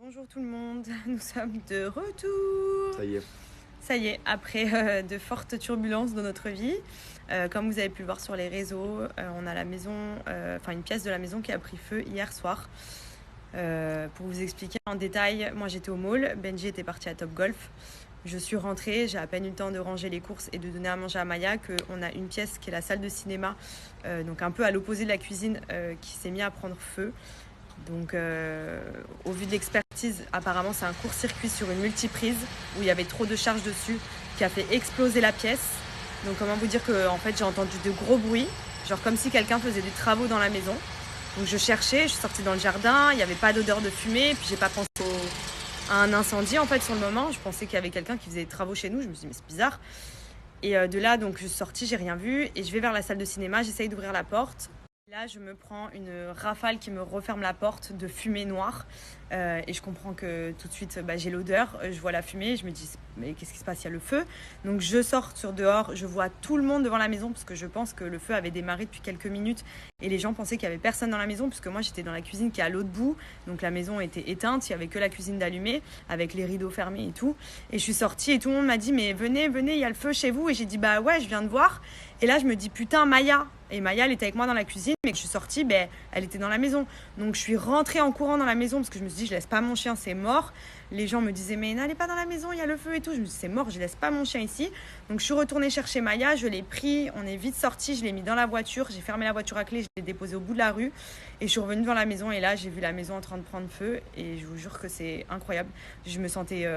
Bonjour tout le monde, nous sommes de retour. Ça y est, après de fortes turbulences dans notre vie, comme vous avez pu le voir sur les réseaux, on a la maison, une pièce de la maison qui a pris feu hier soir. Pour vous expliquer en détail, moi j'étais au mall, Benji était parti à Top Golf. Je suis rentrée, j'ai à peine eu le temps de ranger les courses et de donner à manger à Maya qu'on a une pièce qui est la salle de cinéma, donc un peu à l'opposé de la cuisine, qui s'est mis à prendre feu. Donc au vu de l'expertise, apparemment c'est un court-circuit sur une multiprise où il y avait trop de charge dessus qui a fait exploser la pièce. Donc comment vous dire que en fait j'ai entendu de gros bruits, genre comme si quelqu'un faisait des travaux dans la maison. Donc je cherchais, je suis sortie dans le jardin, il n'y avait pas d'odeur de fumée, puis j'ai pas pensé à un incendie en fait sur le moment. Je pensais qu'il y avait quelqu'un qui faisait des travaux chez nous, je me suis dit mais c'est bizarre. Et de là donc je suis sortie, j'ai rien vu et je vais vers la salle de cinéma, j'essaye d'ouvrir la porte. Là, je me prends une rafale qui me referme la porte de fumée noire et je comprends que tout de suite, j'ai l'odeur, je vois la fumée, je me dis mais qu'est-ce qui se passe, il y a le feu. Donc je sors sur dehors, je vois tout le monde devant la maison parce que je pense que le feu avait démarré depuis quelques minutes et les gens pensaient qu'il n'y avait personne dans la maison puisque moi j'étais dans la cuisine qui est à l'autre bout, donc la maison était éteinte, il n'y avait que la cuisine d'allumée avec les rideaux fermés et tout. Et je suis sortie et tout le monde m'a dit mais venez, il y a le feu chez vous. Et j'ai dit bah ouais, je viens de voir. Et là je me dis putain Maya. Et Maya, elle était avec moi dans la cuisine, mais que je suis sortie, elle était dans la maison. Donc je suis rentrée en courant dans la maison parce que je me suis dit, je laisse pas mon chien, c'est mort. Les gens me disaient, mais n'allez pas dans la maison, il y a le feu et tout. Je me suis dit, c'est mort, je laisse pas mon chien ici. Donc je suis retournée chercher Maya, je l'ai pris, on est vite sortis, je l'ai mis dans la voiture, j'ai fermé la voiture à clé, je l'ai déposée au bout de la rue. Et je suis revenue devant la maison et là, j'ai vu la maison en train de prendre feu. Et je vous jure que c'est incroyable. Je me sentais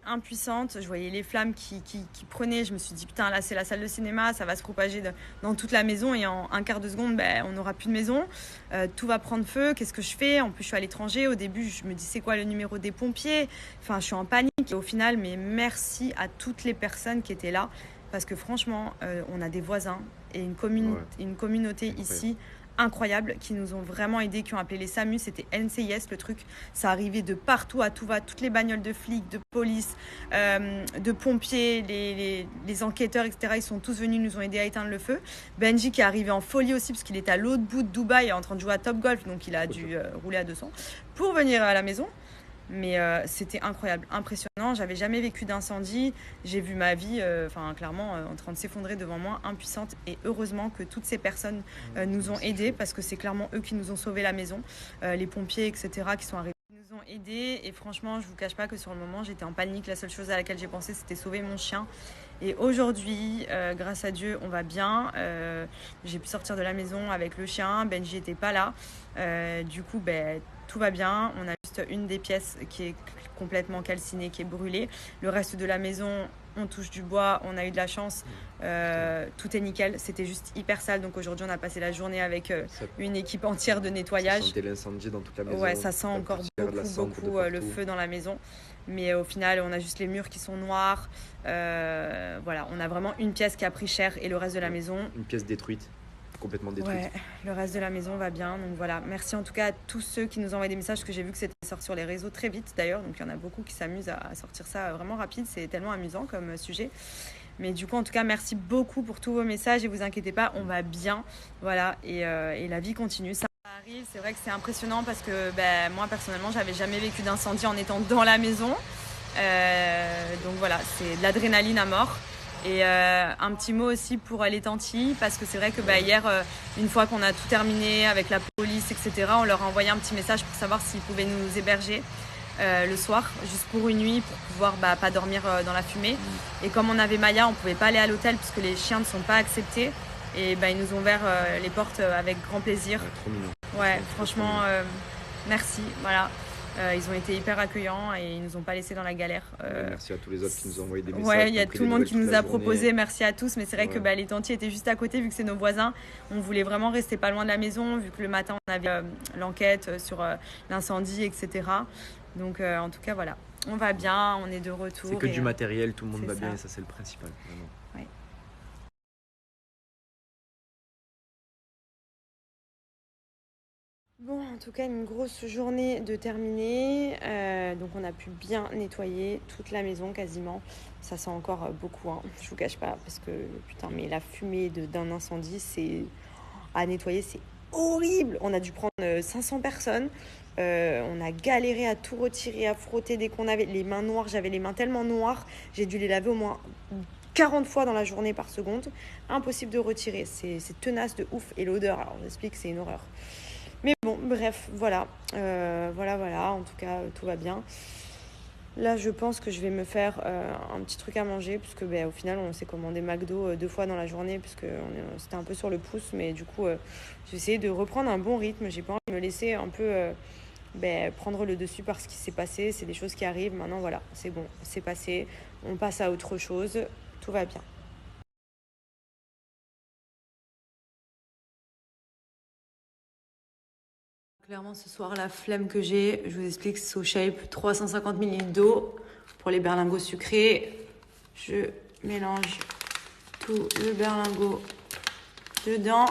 impuissante, je voyais les flammes qui prenaient, je me suis dit putain là c'est la salle de cinéma, ça va se propager dans toute la maison et en un quart de seconde on n'aura plus de maison, tout va prendre feu, qu'est-ce que je fais, en plus je suis à l'étranger, au début je me dis c'est quoi le numéro des pompiers, je suis en panique et au final mais merci à toutes les personnes qui étaient là parce que franchement on a des voisins et une communauté ici incroyables qui nous ont vraiment aidés, qui ont appelé les SAMU, c'était NCIS le truc, ça arrivait de partout à tout va, toutes les bagnoles de flics, de police, de pompiers, les enquêteurs, etc. Ils sont tous venus, nous ont aidés à éteindre le feu. Benji qui est arrivé en folie aussi parce qu'il était à l'autre bout de Dubaï en train de jouer à Top Golf, donc il a dû rouler à 200 pour venir à la maison. Mais c'était incroyable, impressionnant. J'avais jamais vécu d'incendie. J'ai vu ma vie, clairement, en train de s'effondrer devant moi, impuissante. Et heureusement que toutes ces personnes nous ont aidés parce que c'est clairement eux qui nous ont sauvé la maison. Les pompiers, etc., qui sont arrivés. Ils nous ont aidés. Et franchement, je vous cache pas que sur le moment, j'étais en panique. La seule chose à laquelle j'ai pensé, c'était sauver mon chien. Et aujourd'hui, grâce à Dieu, on va bien. J'ai pu sortir de la maison avec le chien. Benji n'était pas là. Du coup, tout va bien. On a juste une des pièces qui est complètement calcinée, qui est brûlée. Le reste de la maison, on touche du bois. On a eu de la chance. Tout est nickel. C'était juste hyper sale. Donc aujourd'hui, on a passé la journée avec une équipe entière de nettoyage. Ça sentait l'incendie dans toute la maison. Ouais, ça sent encore beaucoup le feu dans la maison. Mais au final, on a juste les murs qui sont noirs. On a vraiment une pièce qui a pris cher et le reste de la maison... Une pièce détruite. Complètement détruite. Ouais, le reste de la maison va bien. Donc voilà, merci en tout cas à tous ceux qui nous envoient des messages, parce que j'ai vu que c'était sorti sur les réseaux très vite d'ailleurs. Donc il y en a beaucoup qui s'amusent à sortir ça vraiment rapide. C'est tellement amusant comme sujet. Mais du coup, en tout cas, merci beaucoup pour tous vos messages et vous inquiétez pas, on va bien. Voilà, et la vie continue. Ça arrive, c'est vrai que c'est impressionnant parce que moi, personnellement, j'avais jamais vécu d'incendie en étant dans la maison. Donc voilà, c'est de l'adrénaline à mort. Et un petit mot aussi pour les tantis, parce que c'est vrai que hier, une fois qu'on a tout terminé avec la police, etc., on leur a envoyé un petit message pour savoir s'ils pouvaient nous héberger le soir, juste pour une nuit, pour pouvoir pas dormir dans la fumée. Et comme on avait Maya, on ne pouvait pas aller à l'hôtel puisque les chiens ne sont pas acceptés. Et ils nous ont ouvert les portes avec grand plaisir. Trop mignon. Ouais, franchement, merci. Voilà. Ils ont été hyper accueillants et ils nous ont pas laissés dans la galère. Merci à tous les autres qui nous ont envoyé des messages. Ouais, il y a tout le monde qui nous a proposé, merci à tous. Mais c'est vrai que les tantis étaient juste à côté vu que c'est nos voisins. On voulait vraiment rester pas loin de la maison vu que le matin on avait l'enquête sur l'incendie, etc. Donc en tout cas voilà, on va bien, on est de retour. C'est que du matériel, tout le monde va bien et ça c'est le principal. Vraiment. Ouais. Bon, en tout cas, une grosse journée de terminer. Donc, on a pu bien nettoyer toute la maison quasiment. Ça sent encore beaucoup, hein. Je vous cache pas, parce que putain, mais la fumée d'un incendie, c'est à nettoyer, c'est horrible. On a dû prendre 500 personnes On a galéré à tout retirer, à frotter dès qu'on avait les mains noires. J'avais les mains tellement noires, j'ai dû les laver au moins 40 fois dans la journée par seconde. Impossible de retirer, c'est tenace de ouf. Et l'odeur, alors j'explique, c'est une horreur. Mais bon, bref, voilà. Voilà, en tout cas, tout va bien. Là, je pense que je vais me faire un petit truc à manger, puisque au final, on s'est commandé McDo 2 fois dans la journée, puisque c'était un peu sur le pouce. Mais du coup, j'ai essayé de reprendre un bon rythme. J'ai pas envie de me laisser un peu prendre le dessus par ce qui s'est passé. C'est des choses qui arrivent. Maintenant, voilà, c'est bon, c'est passé. On passe à autre chose. Tout va bien. Clairement, ce soir, la flemme que j'ai, je vous explique, SoShape, 350 ml d'eau pour les berlingots sucrés. Je mélange tout le berlingot dedans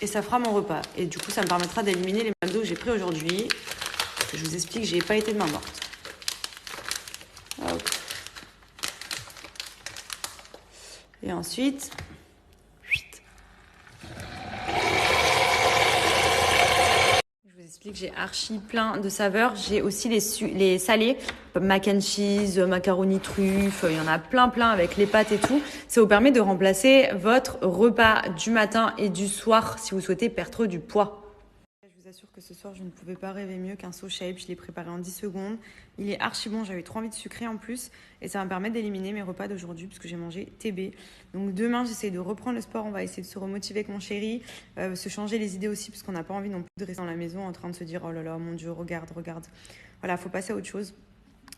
et ça fera mon repas. Et du coup, ça me permettra d'éliminer les McDo que j'ai pris aujourd'hui. Je vous explique, j'ai pas été de main morte. Hop. Et ensuite... J'ai archi plein de saveurs. J'ai aussi les salés, mac and cheese, macaroni truffe, il y en a plein avec les pâtes et tout. Ça vous permet de remplacer votre repas du matin et du soir si vous souhaitez perdre du poids. Je vous assure que ce soir, je ne pouvais pas rêver mieux qu'un SoShape. Je l'ai préparé en 10 secondes. Il est archi bon. J'avais trop envie de sucrer en plus. Et ça va me permettre d'éliminer mes repas d'aujourd'hui parce que j'ai mangé TB. Donc demain, j'essaie de reprendre le sport. On va essayer de se remotiver avec mon chéri. Se changer les idées aussi parce qu'on n'a pas envie non plus de rester dans la maison en train de se dire « Oh là là, mon Dieu, regarde. » Voilà, il faut passer à autre chose.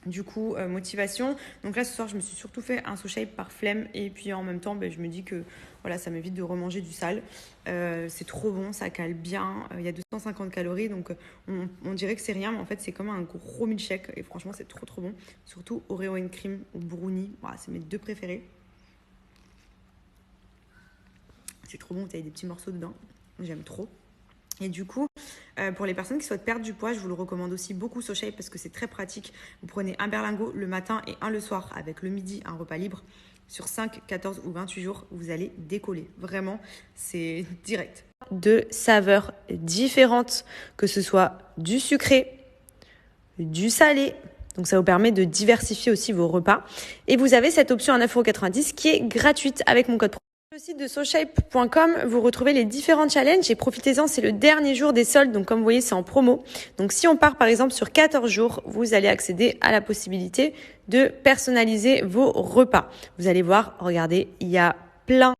Du coup, motivation. Donc là, ce soir, je me suis surtout fait un SoShape par flemme. Et puis en même temps, je me dis que voilà, ça m'évite de remanger du sale. C'est trop bon, ça cale bien. Il y a 250 calories, donc on dirait que c'est rien. Mais en fait, c'est comme un gros milkshake. Et franchement, c'est trop bon. Surtout Oreo and Cream ou brownie. Voilà, c'est mes 2 préférés. C'est trop bon, il y a des petits morceaux dedans. J'aime trop. Et du coup, pour les personnes qui souhaitent perdre du poids, je vous le recommande aussi beaucoup SoShape parce que c'est très pratique. Vous prenez un berlingot le matin et un le soir avec le midi, un repas libre. Sur 5, 14 ou 28 jours, vous allez décoller. Vraiment, c'est direct. De saveurs différentes, que ce soit du sucré, du salé. Donc ça vous permet de diversifier aussi vos repas. Et vous avez cette option à 9,90 € qui est gratuite avec mon code promo. Sur le site de SoShape.com, vous retrouvez les différents challenges et profitez-en, c'est le dernier jour des soldes, donc comme vous voyez, c'est en promo. Donc si on part par exemple sur 14 jours, vous allez accéder à la possibilité de personnaliser vos repas. Vous allez voir, regardez, il y a plein.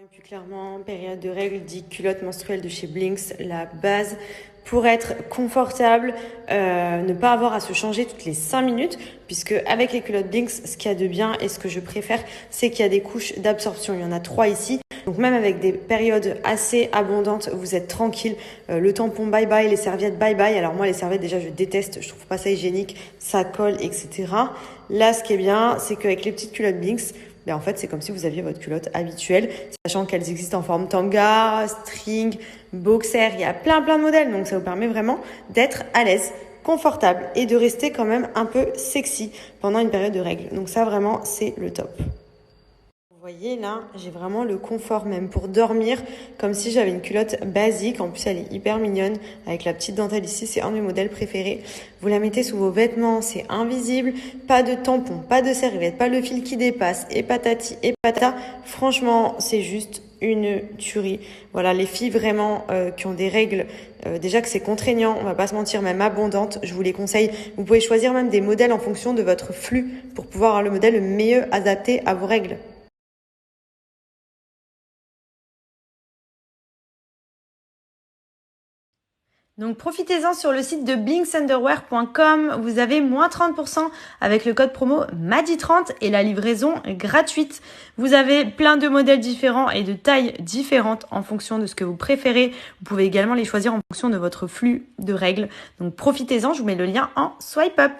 Et puis clairement, période de règles dit culotte menstruelle de chez Blinks, la base pour être confortable, ne pas avoir à se changer toutes les 5 minutes, puisque avec les culottes Blinks, ce qu'il y a de bien et ce que je préfère, c'est qu'il y a des couches d'absorption. Il y en a 3 ici. Donc même avec des périodes assez abondantes, vous êtes tranquille. Le tampon bye bye, les serviettes bye bye. Alors moi, les serviettes, déjà, je déteste. Je trouve pas ça hygiénique. Ça colle, etc. Là, ce qui est bien, c'est qu'avec les petites culottes Blinks, en fait, c'est comme si vous aviez votre culotte habituelle, sachant qu'elles existent en forme tanga, string, boxer, il y a plein de modèles. Donc, ça vous permet vraiment d'être à l'aise, confortable et de rester quand même un peu sexy pendant une période de règles. Donc ça, vraiment, c'est le top. Vous voyez là, j'ai vraiment le confort même pour dormir, comme si j'avais une culotte basique. En plus, elle est hyper mignonne avec la petite dentelle ici. C'est un de mes modèles préférés. Vous la mettez sous vos vêtements, c'est invisible. Pas de tampon, pas de serviette, pas le fil qui dépasse et patati et patata. Franchement, c'est juste une tuerie. Voilà, les filles vraiment qui ont des règles, déjà que c'est contraignant, on va pas se mentir, même abondante, je vous les conseille. Vous pouvez choisir même des modèles en fonction de votre flux pour pouvoir avoir le modèle le mieux adapté à vos règles. Donc profitez-en sur le site de blinksunderwear.com. Vous avez moins 30% avec le code promo MADI30 et la livraison gratuite. Vous avez plein de modèles différents et de tailles différentes en fonction de ce que vous préférez. Vous pouvez également les choisir en fonction de votre flux de règles. Donc profitez-en, je vous mets le lien en swipe up.